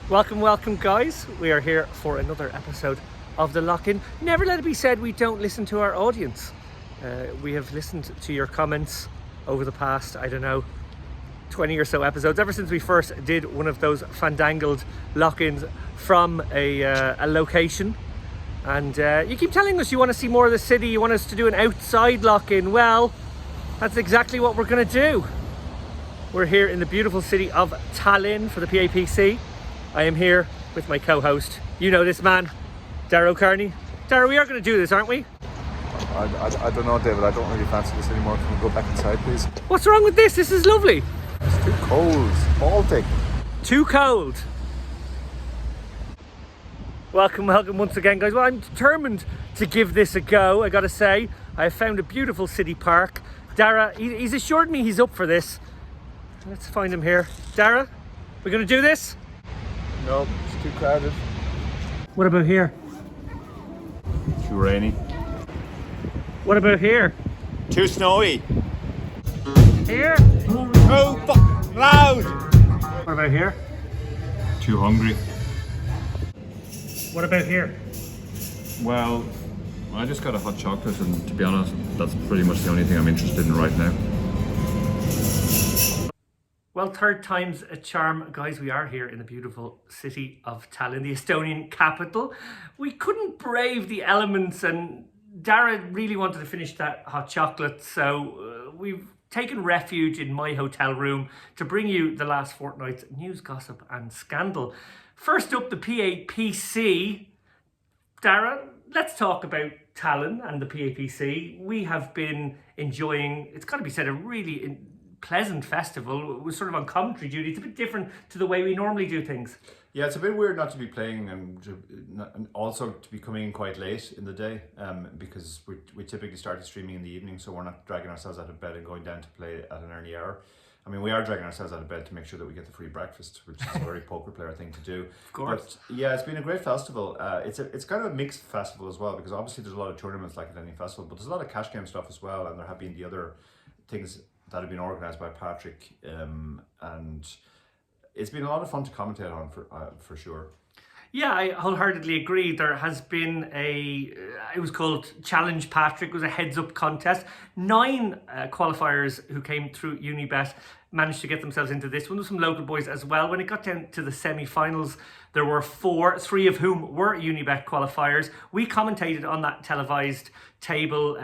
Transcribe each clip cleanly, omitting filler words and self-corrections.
Welcome, guys. We are here for another episode of The Lock-In. Never let it be said we don't listen to our audience. We have listened to your comments over the past, 20 or so episodes, ever since we first did one of those fandangled lock-ins from a location. And you keep telling us you want to see more of the city, you want us to do an outside lock-in. Well, that's exactly what we're going to do. We're here in the beautiful city of Tallinn for the PAPC. I am here with my co-host, you know this man, Dara O'Carney. Dara, we are going to do this, aren't we? I don't know, David. I don't really fancy this anymore. Can we go back inside, please? What's wrong with this? This is lovely. It's too cold. Baltic. Too cold. Welcome once again, guys. Well, I'm determined to give this a go, I gotta say. I have found a beautiful city park. Dara, he's assured me he's up for this. Let's find him here. Dara, we're going to do this? No, it's too crowded. What about here? Too rainy. What about here? Too snowy. Here? Too fucking loud. What about here? Too hungry. What about here? Well, I just got a hot chocolate, and to be honest, that's pretty much the only thing I'm interested in right now. Well, third time's a charm, guys. We are here in the beautiful city of Tallinn, the Estonian capital. We couldn't brave the elements, and Dara really wanted to finish that hot chocolate, so we've taken refuge in my hotel room to bring you the last fortnight's news, gossip and scandal. First up, the PAPC. Dara, let's talk about Tallinn and the PAPC. We have been enjoying, it's got to be said, a really pleasant festival. It was sort of on commentary duty. It's a bit different to the way we normally do things. Yeah, it's a bit weird not to be playing and also to be coming in quite late in the day because we typically start streaming in the evening, so we're not dragging ourselves out of bed and going down to play at an early hour. I mean, we are dragging ourselves out of bed to make sure that we get the free breakfast, which is a very poker player thing to do. Of course. But yeah, it's been a great festival. It's kind of a mixed festival as well, because obviously there's a lot of tournaments like at any festival, but there's a lot of cash game stuff as well, and there have been the other things that have been organised by Patrik, and it's been a lot of fun to commentate on for sure. Yeah, I wholeheartedly agree. There has been it was called Challenge Patrik. It was a heads-up contest. 9 qualifiers who came through Unibet managed to get themselves into this one. There were some local boys as well. When it got down to the semi-finals, there were 4, 3 of whom were Unibet qualifiers. We commentated on that televised table,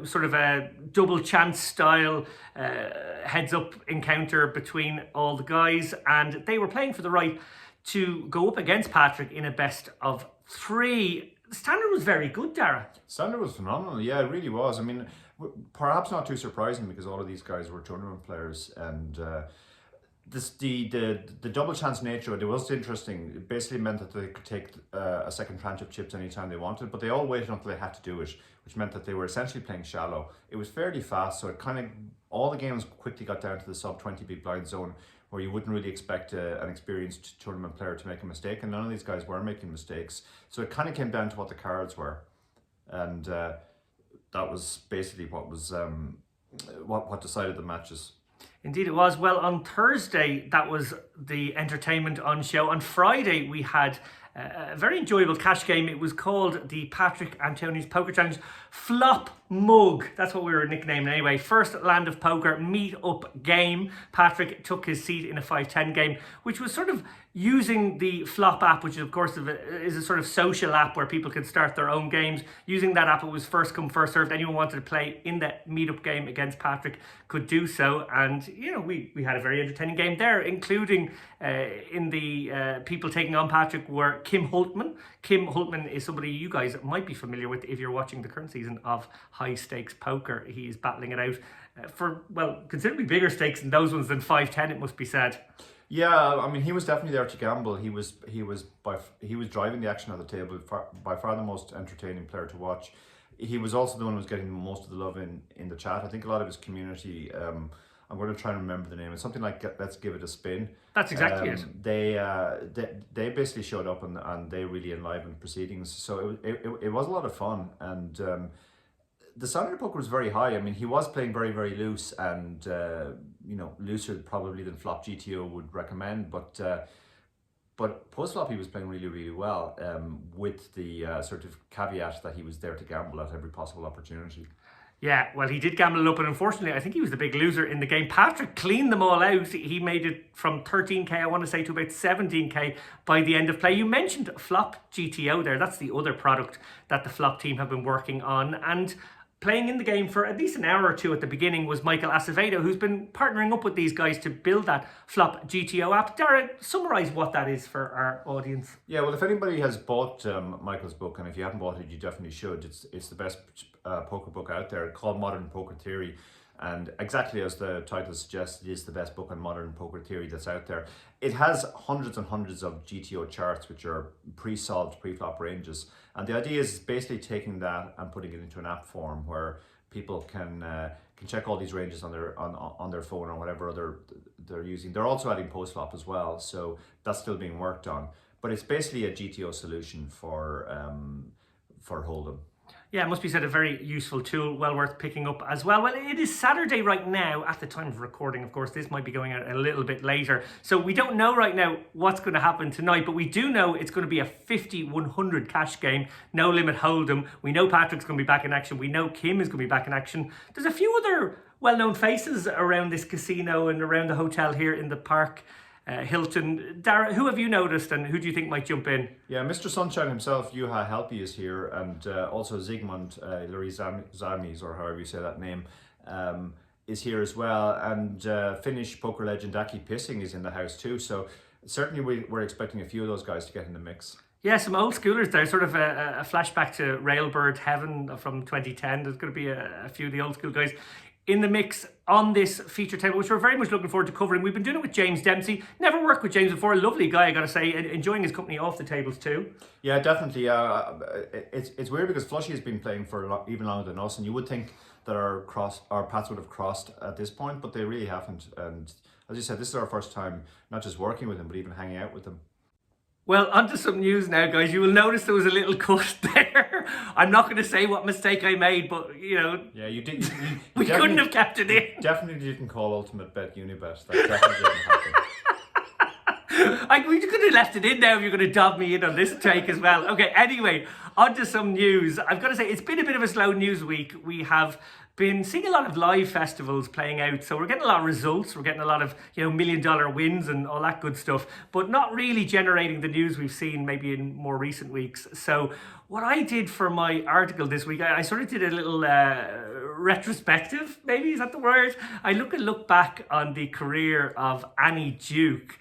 sort of a double chance style heads-up encounter between all the guys, and they were playing for the right to go up against Patrik in a best of 3. The standard was very good, Dara. Standard was phenomenal. Yeah, it really was. I mean, perhaps not too surprising because all of these guys were tournament players, and the double chance nature of it was interesting. It basically meant that they could take a second tranche of chips anytime they wanted, but they all waited until they had to do it, which meant that they were essentially playing shallow. It was fairly fast, so it kind of all the games quickly got down to the sub 20 big blind zone, where you wouldn't really expect an experienced tournament player to make a mistake, and none of these guys were making mistakes. So it kind of came down to what the cards were, and that was basically what was what decided the matches. Indeed it was. Well, on Thursday, that was the entertainment on show. On Friday, we had a very enjoyable cash game. It was called the Patrik Antonius Poker Challenge Flop Mug. That's what we were nicknamed anyway. First land of poker meet-up game. Patrik took his seat in a 5-10 game, which was sort of using the Flop app, which of course is a sort of social app where people can start their own games. Using that app, it was first come, first served. Anyone wanted to play in that meet-up game against Patrik could do so. And, you know, we had a very entertaining game there, including in the people taking on Patrik were Kim Hultman. Kim Hultman is somebody you guys might be familiar with if you're watching the current season of High Stakes Poker. He is battling it out for, well, considerably bigger stakes in those ones than 5-10, it must be said. Yeah, I mean, he was definitely there to gamble. He was driving the action at the table, by far the most entertaining player to watch. He was also the one who was getting most of the love in the chat. I think a lot of his community, I'm going to try and remember the name. It's something like Let's Give It a Spin. That's exactly it. They basically showed up and they really enlivened proceedings. So it was a lot of fun, and the standard of poker was very high. I mean, he was playing very, very loose, and looser probably than Flop GTO would recommend. But But post-flop he was playing really, really well, with the sort of caveat that he was there to gamble at every possible opportunity. Yeah, well, he did gamble it up, but unfortunately, I think he was the big loser in the game. Patrik cleaned them all out. He made it from 13k, I want to say, to about 17k by the end of play. You mentioned flop GTO there. That's the other product that the flop team have been working on. And playing in the game for at least an hour or two at the beginning was Michael Acevedo, who's been partnering up with these guys to build that flop GTO app. Dara, summarise what that is for our audience. Yeah, well, if anybody has bought Michael's book, and if you haven't bought it, you definitely should. It's the best poker book out there, called Modern Poker Theory. And exactly as the title suggests, it is the best book on modern poker theory that's out there. It has hundreds and hundreds of GTO charts, which are pre-solved pre-flop ranges. And the idea is basically taking that and putting it into an app form where people can check all these ranges on their phone or whatever other they're using. They're also adding post-flop as well, so that's still being worked on. But it's basically a GTO solution for Hold'em. Yeah, it must be said, a very useful tool, well worth picking up as well. Well, it is Saturday right now at the time of recording. Of course, this might be going out a little bit later. So we don't know right now what's going to happen tonight, but we do know it's going to be a 50-100 cash game, no limit Hold'em. We know Patrick's going to be back in action. We know Kim is going to be back in action. There's a few other well-known faces around this casino and around the hotel here in the Park Hilton. Dara, who have you noticed and who do you think might jump in? Yeah, Mr. Sunshine himself, Juha Helppi, is here, and also Zygmunt Larizamis, or however you say that name, is here as well, and Finnish poker legend Aki Pissing is in the house too, so certainly we're expecting a few of those guys to get in the mix. Yeah, some old schoolers there, sort of a flashback to Railbird Heaven from 2010. There's going to be a few of the old school guys in the mix on this feature table, which we're very much looking forward to covering. We've been doing it with James Dempsey. Never worked with James before. A lovely guy, I got to say. Enjoying his company off the tables too. Yeah, definitely. It's weird because Flushy has been playing for even longer than us, and you would think that our paths would have crossed at this point, but they really haven't. And as you said, this is our first time not just working with him, but even hanging out with him. Well, onto some news now, guys. You will notice there was a little cut there. I'm not going to say what mistake I made, but, you know... Yeah, you did. We couldn't have kept it in. Definitely didn't call Ultimate Bet Unibet. That definitely didn't happen. We could have left it in now if you're going to dob me in on this take as well. Okay, anyway, onto some news. I've got to say, it's been a bit of a slow news week. We have been seeing a lot of live festivals playing out, so we're getting a lot of results. We're getting a lot of, you know, $1 million wins and all that good stuff, but not really generating the news we've seen maybe in more recent weeks. So what I did for my article this week, I sort of did a little retrospective, maybe is that the word? I look back on the career of Annie Duke,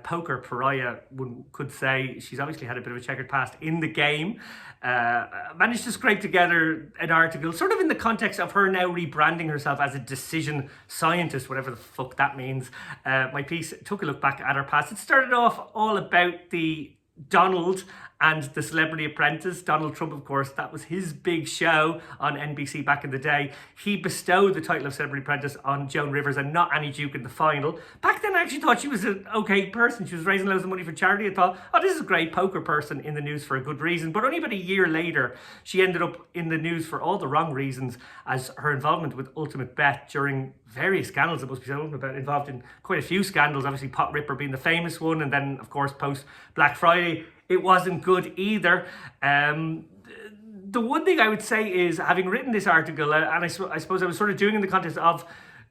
poker pariah, one could say. She's obviously had a bit of a checkered past in the game. Managed to scrape together an article sort of in the context of her now rebranding herself as a decision scientist, whatever the fuck that means. My piece took a look back at her past. It started off all about the Donald and the Celebrity Apprentice. Donald Trump, of course, that was his big show on NBC back in the day. He bestowed the title of Celebrity Apprentice on Joan Rivers and not Annie Duke in the final. Back then I actually thought she was an okay person. She was raising loads of money for charity. I thought, oh, this is a great poker person in the news for a good reason. But only about a year later, she ended up in the news for all the wrong reasons, as her involvement with Ultimate Bet during various scandals. It must be said, Ultimate Bet involved in quite a few scandals, obviously Pot Ripper being the famous one, and then of course post Black Friday it wasn't good either. The one thing I would say is, having written this article, and I suppose I was sort of doing it in the context of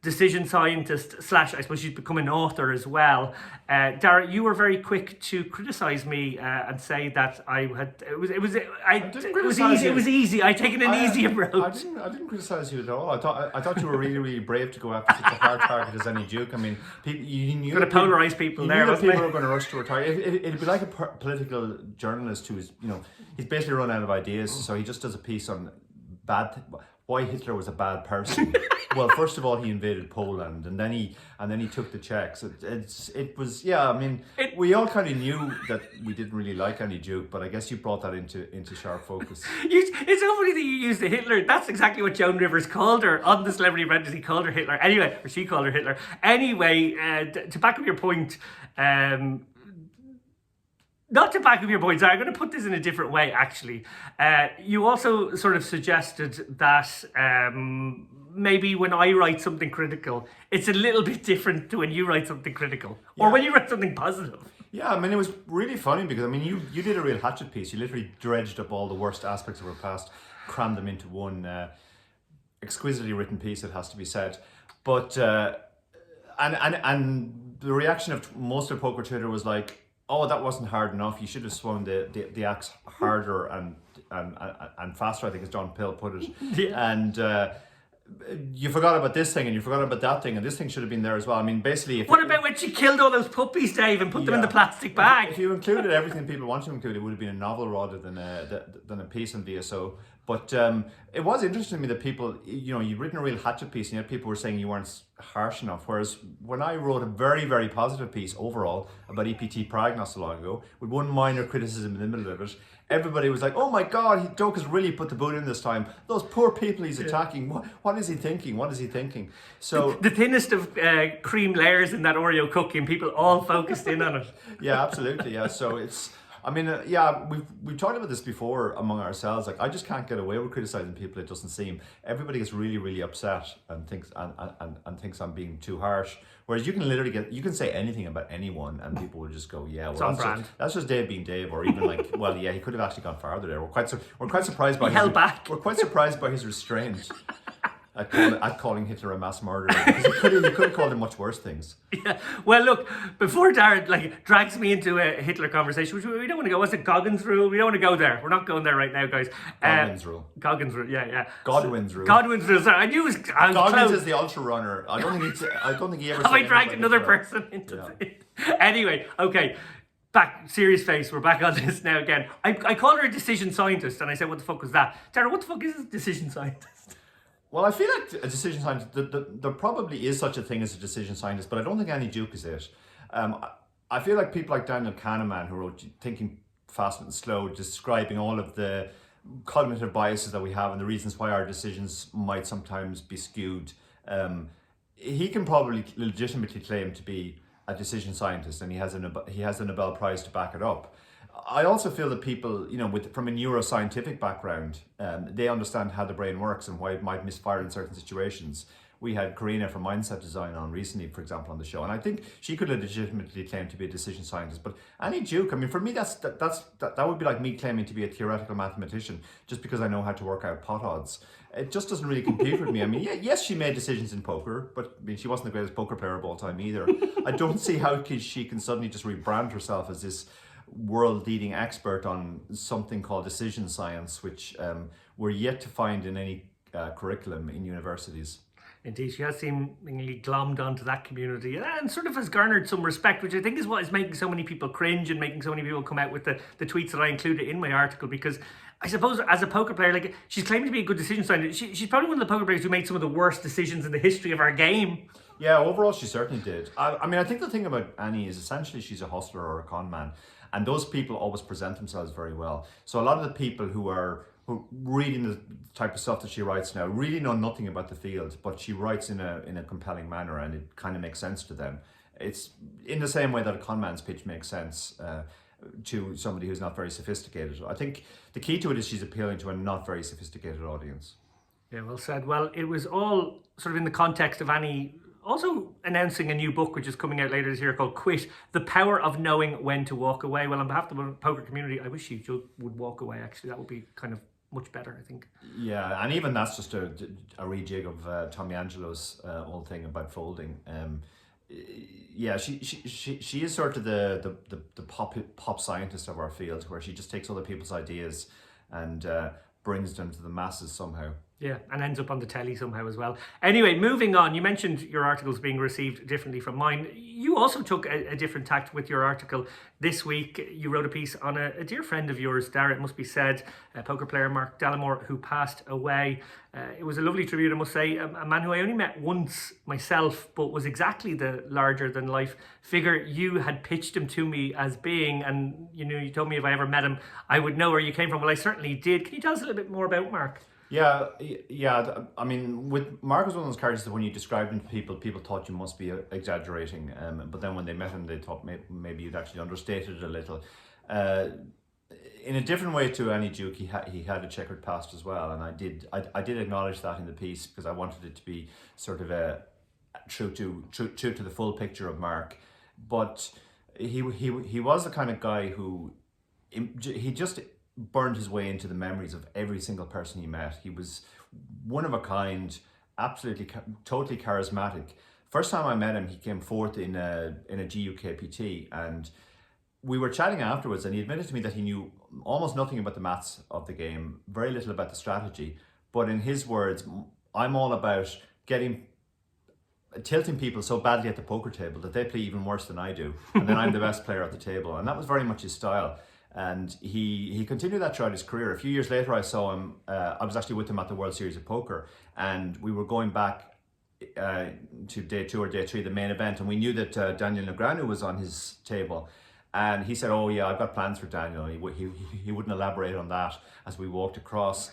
decision scientist / I suppose she's become an author as well. Dara, you were very quick to criticise me and say that I had it was easy. I'd taken an easy approach. I didn't criticise you at all. I thought you were really, really brave to go after such a hard target as Annie Duke. I mean, you knew going to polarize people you there. Knew that people were going to rush to retire. It'd be like a political journalist who's, you know, he's basically run out of ideas, so he just does a piece on why Hitler was a bad person. Well, first of all, he invaded Poland, and then he took the Czechs. It was, yeah. I mean, we all kind of knew that we didn't really like Annie Duke, but I guess you brought that into sharp focus. It's so funny that you used the Hitler. That's exactly what Joan Rivers called her on the Celebrity Apprentice. He called her Hitler. Anyway, or she called her Hitler. Anyway, to back up your point. Not to back up your point, I'm going to put this in a different way, actually. You also sort of suggested that maybe when I write something critical, it's a little bit different to when you write something critical or when you write something positive. Yeah, I mean, it was really funny because, I mean, you did a real hatchet piece. You literally dredged up all the worst aspects of our past, crammed them into one exquisitely written piece, it has to be said. But, and the reaction of most of poker Twitter was like, oh, that wasn't hard enough. You should have swung the axe harder and faster, I think as John Pill put it. Yeah. And you forgot about this thing and you forgot about that thing and this thing should have been there as well. I mean, basically... What about when she killed all those puppies, Dave, and put them in the plastic bag? If you included everything people want to include, it would have been a novel rather than a piece on VSO. But it was interesting to me that people, you'd written a real hatchet piece and yet people were saying you weren't harsh enough. Whereas when I wrote a very, very positive piece overall about EPT Prague not so long ago, with one minor criticism in the middle of it, everybody was like, oh my God, Doak has really put the boot in this time. Those poor people he's attacking. What is he thinking? What is he thinking? So the thinnest of cream layers in that Oreo cookie and people all focused in on it. Yeah, absolutely. Yeah. So it's, I mean, we've talked about this before among ourselves. Like, I just can't get away with criticizing people. It doesn't seem. Everybody gets really, really upset and thinks I'm being too harsh. Whereas you can literally you can say anything about anyone and people will just go, yeah, well, that's just Dave being Dave, or even like, well, yeah, he could have actually gone farther there. We're quite surprised by We're quite surprised by his restraint. At calling Hitler a mass murderer, because he could have called him much worse things. Yeah. Well, look, before Dara drags me into a Hitler conversation, which we don't want to go. What's it, Goggins rule? We don't want to go there. We're not going there right now, guys. Godwin's rule. Goggins rule. Yeah. Godwin's rule. Godwin's rule. Sorry, I knew it was. Goggins is the ultra runner. I don't think he ever. Have I dragged another person into it? Anyway, okay. Back, serious face, we're back on this now again. I called her a decision scientist, and I said, what the fuck was that? Dara, what the fuck is a decision scientist? Well, I feel like a decision scientist, there probably is such a thing as a decision scientist, but I don't think Annie Duke is it. I feel like people like Daniel Kahneman, who wrote Thinking Fast and Slow, describing all of the cognitive biases that we have and the reasons why our decisions might sometimes be skewed, he can probably legitimately claim to be a decision scientist, and he has a Nobel Prize to back it up. I also feel that people, from a neuroscientific background, they understand how the brain works and why it might misfire in certain situations. We had Karina from Mindset Design on recently, for example, on the show, and I think she could legitimately claim to be a decision scientist. But Annie Duke, I mean, for me, that would be like me claiming to be a theoretical mathematician just because I know how to work out pot odds. It just doesn't really compute with me. I mean, yes, she made decisions in poker, but I mean, she wasn't the greatest poker player of all time either. I don't see how she can suddenly just rebrand herself as this world-leading expert on something called decision science, which we're yet to find in any curriculum in universities. Indeed, she has seemingly glommed onto that community and sort of has garnered some respect, which I think is what is making so many people cringe and making so many people come out with the tweets that I included in my article, because I suppose as a poker player, she's claiming to be a good decision scientist. She's probably one of the poker players who made some of the worst decisions in the history of our game. Yeah, overall she certainly did. I mean, I think the thing about Annie is essentially she's a hustler or a con man. And those people always present themselves very well. So a lot of the people who are reading the type of stuff that she writes now really know nothing about the field, but she writes in a compelling manner and it kind of makes sense to them. It's in the same way that a con man's pitch makes sense to somebody who's not very sophisticated. I think the key to it is she's appealing to a not very sophisticated audience. Yeah, well said. Well, it was all sort of in the context of Annie also announcing a new book which is coming out later this year called Quit, The Power of Knowing When to Walk Away. Well, on behalf of the poker community, I wish you would walk away, actually. That would be kind of much better, I think. Yeah, and even that's just a rejig of Tommy Angelo's old thing about folding. Yeah, she is sort of the pop scientist of our field, where she just takes other people's ideas and brings them to the masses somehow. Yeah, and ends up on the telly somehow as well. Anyway, moving on, you mentioned your articles being received differently from mine. You also took a different tact with your article this week. You wrote a piece on a dear friend of yours, Dara, it must be said, a poker player, Mark Dalimore, who passed away. It was a lovely tribute, I must say, a man who I only met once myself, but was exactly the larger-than-life figure you had pitched him to me as being, and you told me if I ever met him, I would know where you came from. Well, I certainly did. Can you tell us a little bit more about Mark? Yeah. I mean, with Mark was one of those characters that when you described him to people thought you must be exaggerating. But then when they met him, they thought maybe you'd actually understated it a little. in a different way to Annie Duke, he had a checkered past as well, and I did acknowledge that in the piece because I wanted it to be sort of true to the full picture of Mark. But he was the kind of guy who he just burned his way into the memories of every single person he met. He was one of a kind, absolutely totally charismatic. First time I met him, he came fourth in a GUKPT, and we were chatting afterwards, and he admitted to me that he knew almost nothing about the maths of the game, very little about the strategy. But in his words, I'm all about tilting people so badly at the poker table that they play even worse than I do, and then I'm the best player at the table. And that was very much his style. And he continued that throughout his career. A few years later, I saw him. I was actually with him at the World Series of Poker, and we were going back to day 2 or day 3, the main event, and we knew that Daniel Negreanu was on his table. And he said, "Oh yeah, I've got plans for Daniel." And he wouldn't elaborate on that as we walked across.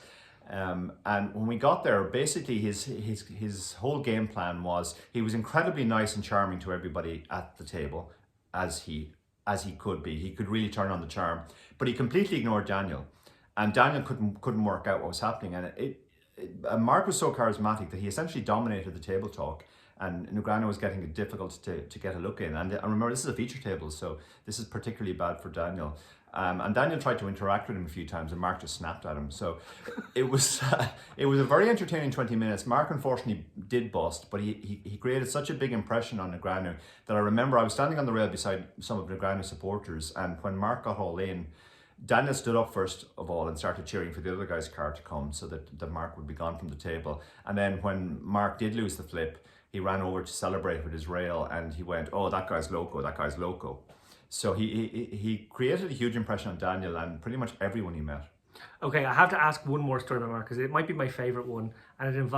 And when we got there, basically his whole game plan was he was incredibly nice and charming to everybody at the table, as he could be. He could really turn on the charm, but he completely ignored Daniel, and Daniel couldn't work out what was happening. And Mark was so charismatic that he essentially dominated the table talk. And Negreanu was getting it difficult to get a look in. And I remember this is a feature table, so this is particularly bad for Daniel. And Daniel tried to interact with him a few times, and Mark just snapped at him. So it was a very entertaining 20 minutes. Mark unfortunately did bust, but he created such a big impression on Negreanu that I remember I was standing on the rail beside some of Negreanu's supporters, and when Mark got all in, Daniel stood up first of all and started cheering for the other guy's card to come so that Mark would be gone from the table. And then when Mark did lose the flip, he ran over to celebrate with his rail, and he went, "Oh, that guy's loco, that guy's loco." So he created a huge impression on Daniel and pretty much everyone he met. Okay, I have to ask one more story about Mark, because it might be my favourite one, and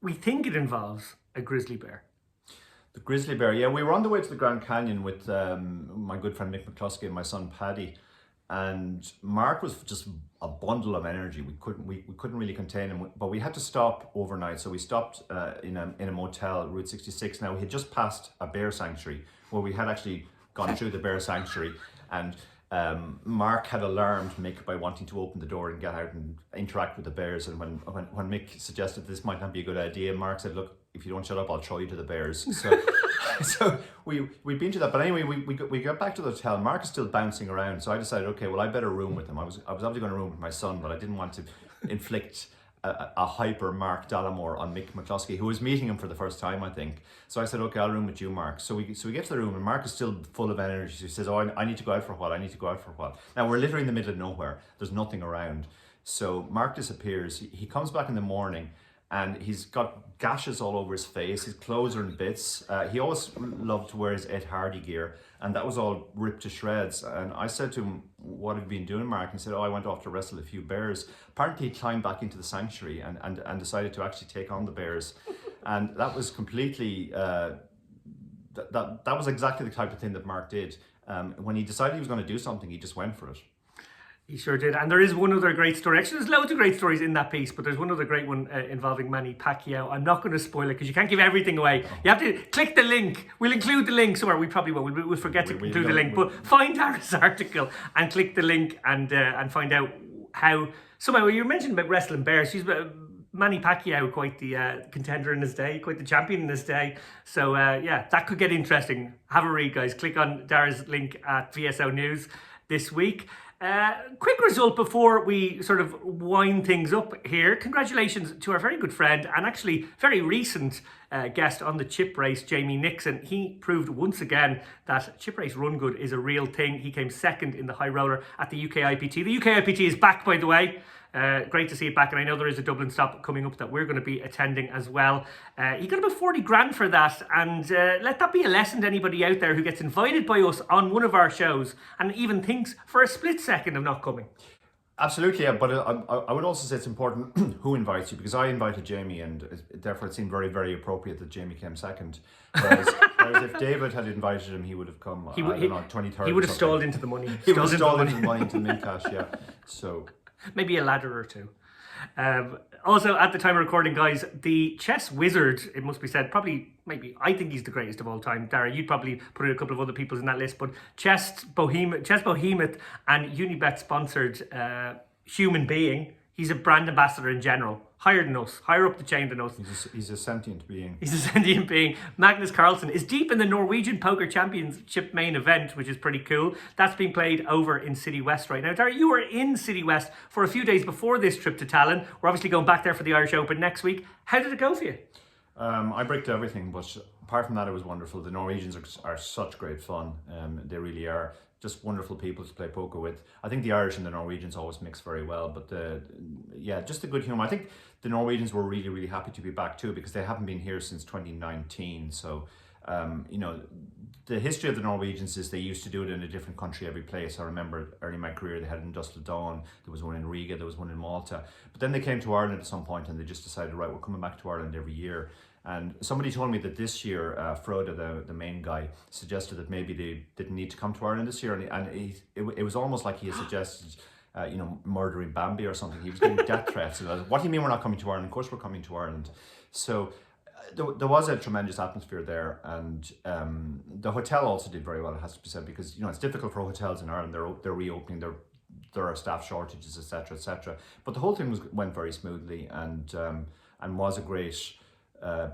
we think it involves a grizzly bear. The grizzly bear, yeah. We were on the way to the Grand Canyon with my good friend Mick McCluskey and my son Paddy, and Mark was just a bundle of energy. We couldn't really contain him, but we had to stop overnight. So we stopped in a motel, Route 66. Now we had just passed a bear sanctuary where we had actually gone through the bear sanctuary, and Mark had alarmed Mick by wanting to open the door and get out and interact with the bears. And when Mick suggested this might not be a good idea, Mark said, "Look, if you don't shut up, I'll throw you to the bears." So we'd been to that. But anyway, we got back to the hotel. Mark is still bouncing around. So I decided, okay, well, I better room with him. I was obviously going to room with my son, but I didn't want to inflict a hyper Mark Dalimore on Mick McCluskey, who was meeting him for the first time, I think. So I said, okay, I'll room with you, Mark. So we get to the room, and Mark is still full of energy. So he says, "Oh, I need to go out for a while. I need to go out for a while." Now we're literally in the middle of nowhere. There's nothing around. So Mark disappears. He comes back in the morning, and he's got gashes all over his face. His clothes are in bits. He always loved to wear his Ed Hardy gear, and that was all ripped to shreds. And I said to him, "What have you been doing, Mark?" And he said, "Oh, I went off to wrestle a few bears." Apparently he climbed back into the sanctuary and decided to actually take on the bears. And that was completely, that was exactly the type of thing that Mark did. When he decided he was going to do something, he just went for it. He sure did. And there is one other great story. Actually, there's loads of great stories in that piece, but there's one other great one involving Manny Pacquiao. I'm not going to spoil it because you can't give everything away. You have to click the link. We'll include the link somewhere. We probably won't. We'll forget to include the link. But find Dara's article and click the link and find out how... Somehow, you mentioned about wrestling bears. Manny Pacquiao, quite the contender in his day, quite the champion in his day. So, yeah, that could get interesting. Have a read, guys. Click on Dara's link at VSO News this week. Quick result before we sort of wind things up here. Congratulations to our very good friend and actually very recent guest on the chip race, Jamie Nixon. He proved once again that chip race run good is a real thing. He came second in the high roller at the UK IPT. The UK IPT is back, by the way. Great to see it back, and I know there is a Dublin stop coming up that we're going to be attending as well. He got about 40 grand for that, and let that be a lesson to anybody out there who gets invited by us on one of our shows and even thinks for a split second of not coming. Absolutely, yeah, but I would also say it's important who invites you, because I invited Jamie, and therefore it seemed very, very appropriate that Jamie came second. Whereas if David had invited him, he would have come, 23rd. He would have stalled into the money. He would have stalled into the money into Mincash, yeah. So... maybe a ladder or two. Also, at the time of recording, guys, the chess wizard, it must be said, I think he's the greatest of all time. Dara, you'd probably put a couple of other people's in that list, but Chess Behemoth and Unibet sponsored human being. He's a brand ambassador in general. Higher than us. Higher up the chain than us. He's a sentient being. He's a sentient being. Magnus Carlsen is deep in the Norwegian Poker Championship main event, which is pretty cool. That's being played over in City West right now. Dara, you were in City West for a few days before this trip to Tallinn. We're obviously going back there for the Irish Open next week. How did it go for you? I bricked everything, but apart from that, it was wonderful. The Norwegians are such great fun. They really are. Just wonderful people to play poker with. I think the Irish and the Norwegians always mix very well, but just the good humour. I think the Norwegians were really, really happy to be back too, because they haven't been here since 2019. So, the history of the Norwegians is they used to do it in a different country every place. I remember early in my career they had it in Dusseldorf Dawn, there was one in Riga, there was one in Malta. But then they came to Ireland at some point and they just decided, right, we're coming back to Ireland every year. And somebody told me that this year, Frode, the main guy, suggested that maybe they didn't need to come to Ireland this year. And it was almost like he had suggested, murdering Bambi or something. He was getting death threats. And I was, what do you mean we're not coming to Ireland? Of course we're coming to Ireland. So there was a tremendous atmosphere there. And the hotel also did very well, it has to be said, because it's difficult for hotels in Ireland. They're reopening, there are staff shortages, etc., etc. But the whole thing went very smoothly and was a great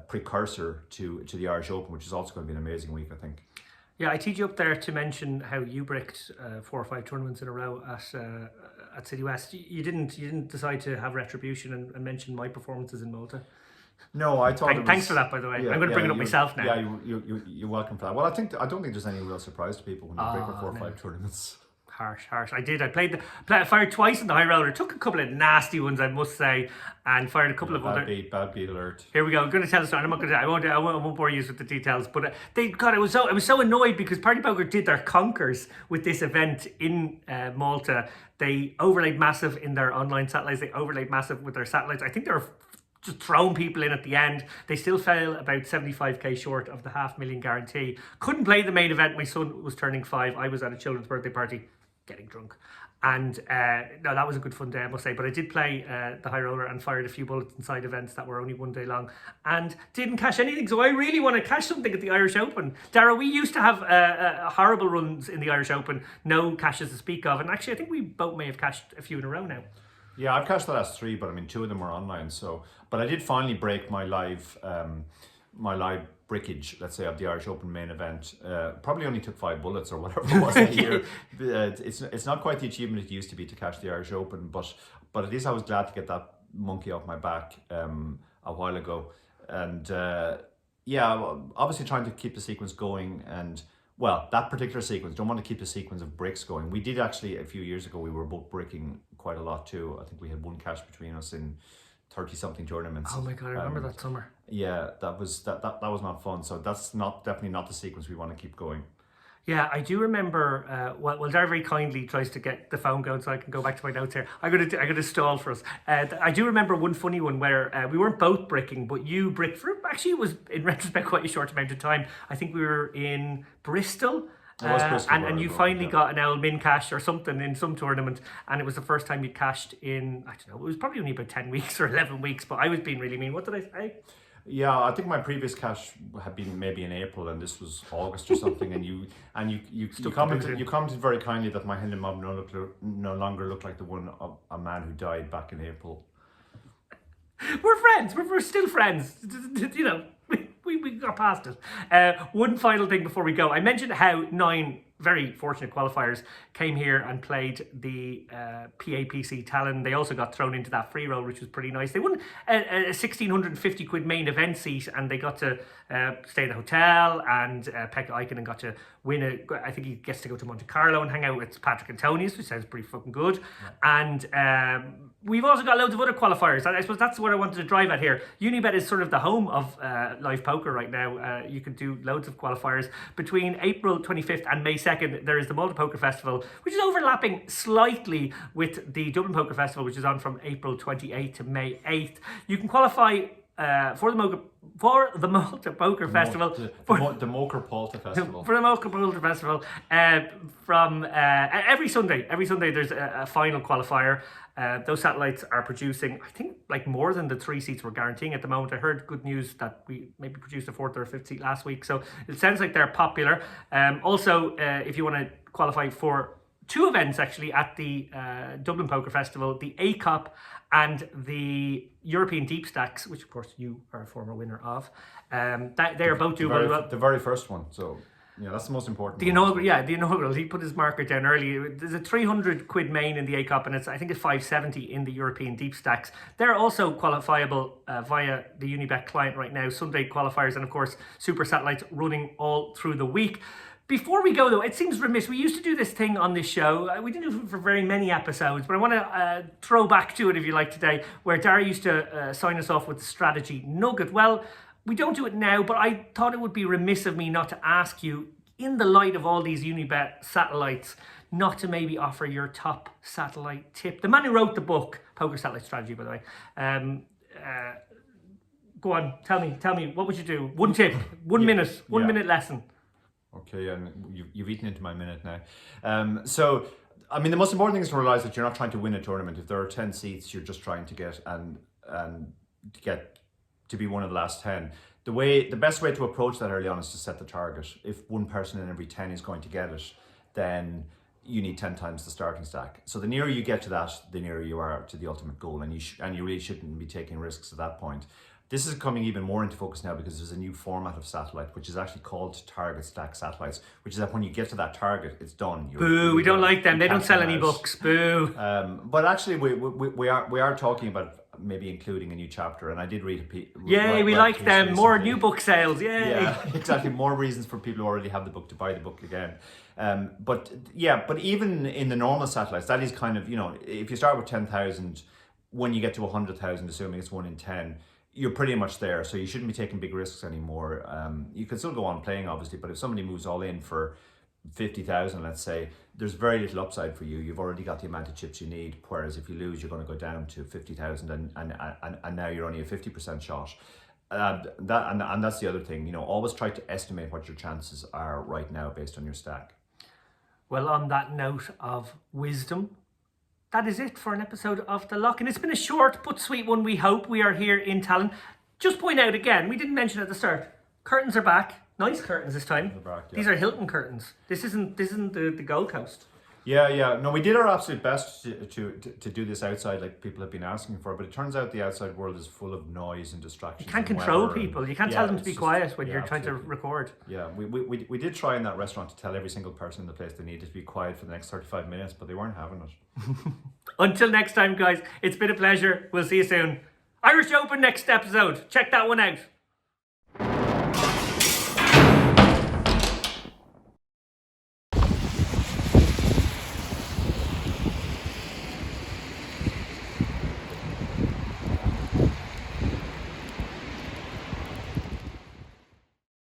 precursor to the Irish Open, which is also going to be an amazing week, I think. Yeah, I teed you up there to mention how you bricked 4 or 5 tournaments in a row at City West. You didn't decide to have retribution and mention my performances in Malta. No, I thought. Thanks for that, by the way. I'm going to bring it up myself now. Yeah, you're welcome for that. Well, I don't think there's any real surprise to people when you break 4 or 5 tournaments. Harsh. I did. I fired twice in the high roller. Took a couple of nasty ones, I must say, and fired a couple of other. Bad beat alert. Here we go. I'm going to tell the story. I'm not going to. I won't bore you with the details. But I was so annoyed because Party Poker did their conkers with this event in Malta. They overlaid massive in their online satellites. They overlaid massive with their satellites. I think they were just throwing people in at the end. They still fell about 75k short of the $500,000 guarantee. Couldn't play the main event. My son was turning 5. I was at a children's birthday party, getting drunk. And no, that was a good fun day, I must say. But I did play the high roller and fired a few bullets inside events that were only one day long and didn't cash anything. So I really want to cash something at the Irish Open. Dara, we used to have horrible runs in the Irish Open, no cashes to speak of. And actually, I think we both may have cashed a few in a row now. Yeah, I've cashed the last 3, but 2 of them were online. So, but I did finally break my live brickage, let's say, of the Irish Open main event. Probably only took 5 bullets or whatever it was that year. It's not quite the achievement it used to be to cash the Irish Open, but at least I was glad to get that monkey off my back a while ago. And obviously trying to keep the sequence going. And well, that particular sequence, don't want to keep the sequence of bricks going. We did actually, a few years ago, we were both bricking quite a lot too. I think we had 1 cash between us in 30-something tournaments. Oh my god, I remember that summer. Yeah, that was not fun. So that's definitely not the sequence we want to keep going. Yeah, I do remember. Well, Dara very kindly tries to get the phone going so I can go back to my notes here. I'm gonna stall for us. I do remember one funny one where we weren't both bricking, but you bricked for. Actually, it was in retrospect quite a short amount of time. I think we were in Bristol. And you finally got an L min cash or something in some tournament, and it was the first time you cashed in, I don't know, it was probably only about 10 weeks or 11 weeks, but I was being really mean. What did I say? Yeah, I think my previous cash had been maybe in April, and this was August or something. And you commented very kindly that my Hendon mob no longer looked like the one of a man who died back in April. We're friends. We're still friends. We got past it. One final thing before we go. I mentioned how 9 very fortunate qualifiers came here and played the PAPC Tallinn. They also got thrown into that free roll, which was pretty nice. They won a 1,650 quid main event seat, and they got to stay in the hotel, and Pekka Aikinen got to win I think he gets to go to Monte Carlo and hang out with Patrik Antonius, which sounds pretty fucking good. Yeah. And we've also got loads of other qualifiers. I suppose that's what I wanted to drive at here. Unibet is sort of the home of live poker right now. You can do loads of qualifiers. Between April 25th and May 2nd, there is the Malta Poker Festival, which is overlapping slightly with the Dublin Poker Festival, which is on from April 28th to May 8th. You can qualify for the Malta Poker Festival. The Moker Polta Festival. For the Malta Poker Festival, from every Sunday there's a final qualifier. Those satellites are producing, I think, like more than the 3 seats we're guaranteeing at the moment. I heard good news that we maybe produced a 4th or 5th seat last week, so it sounds like they're popular. Also, if you want to qualify for 2 events actually at the Dublin Poker Festival, the ACOP and the European Deep Stacks, which of course you are a former winner of. They are both doing very well. The very first one, so yeah, that's the most important. The inaugural. He put his marker down early. There's a 300 quid main in the ACOP, and I think it's 570 in the European Deep Stacks. They're also qualifiable via the Unibet client right now. Sunday qualifiers, and of course super satellites running all through the week. Before we go though, it seems remiss. We used to do this thing on this show. We didn't do it for very many episodes, but I want to throw back to it, if you like, today, where Dara used to sign us off with the strategy nugget. Well, we don't do it now, but I thought it would be remiss of me not to ask you, in the light of all these Unibet satellites, not to maybe offer your top satellite tip. The man who wrote the book, Poker Satellite Strategy, by the way. Go on, tell me, what would you do? One tip, 1 minute, 1 minute lesson. Okay, and you've eaten into my minute now. So, I mean, the most important thing is to realize that you're not trying to win a tournament. If there are 10 seats, you're just trying to get to be one of the last 10. The best way to approach that early on is to set the target. If one person in every 10 is going to get it, then you need 10 times the starting stack. So the nearer you get to that, the nearer you are to the ultimate goal, and you really shouldn't be taking risks at that point. This is coming even more into focus now because there's a new format of satellite, which is actually called target stack satellites, which is that when you get to that target, it's done. Boo, we don't like them. They don't sell any books. Boo. But actually, we are talking about maybe including a new chapter, and I did read Yay, we like them. Recently. More new book sales. Yay. Yeah, exactly. More reasons for people who already have the book to buy the book again. But even in the normal satellites, that is kind of, if you start with 10,000, when you get to 100,000, assuming it's 1 in 10, you're pretty much there, so you shouldn't be taking big risks anymore. You can still go on playing, obviously, but if somebody moves all in for 50,000, let's say, there's very little upside for you. You've already got the amount of chips you need, whereas if you lose, you're going to go down to 50,000, and now you're only a 50% shot. And that's the other thing. Always try to estimate what your chances are right now based on your stack. Well, on that note of wisdom, that is it for an episode of The Lock. And it's been a short but sweet one, we hope. We are here in Tallinn. Just point out again, we didn't mention at the start, curtains are back. Nice curtains this time. Back, yeah. These are Hilton curtains. This isn't the Gold Coast. Yeah. No, we did our absolute best to do this outside, like people have been asking for, but it turns out the outside world is full of noise and distractions. You can't control people. You can't tell them to be quiet when you're trying to record. Yeah, we did try in that restaurant to tell every single person in the place they needed to be quiet for the next 35 minutes, but they weren't having it. Until next time, guys, it's been a pleasure. We'll see you soon. Irish Open next episode. Check that one out.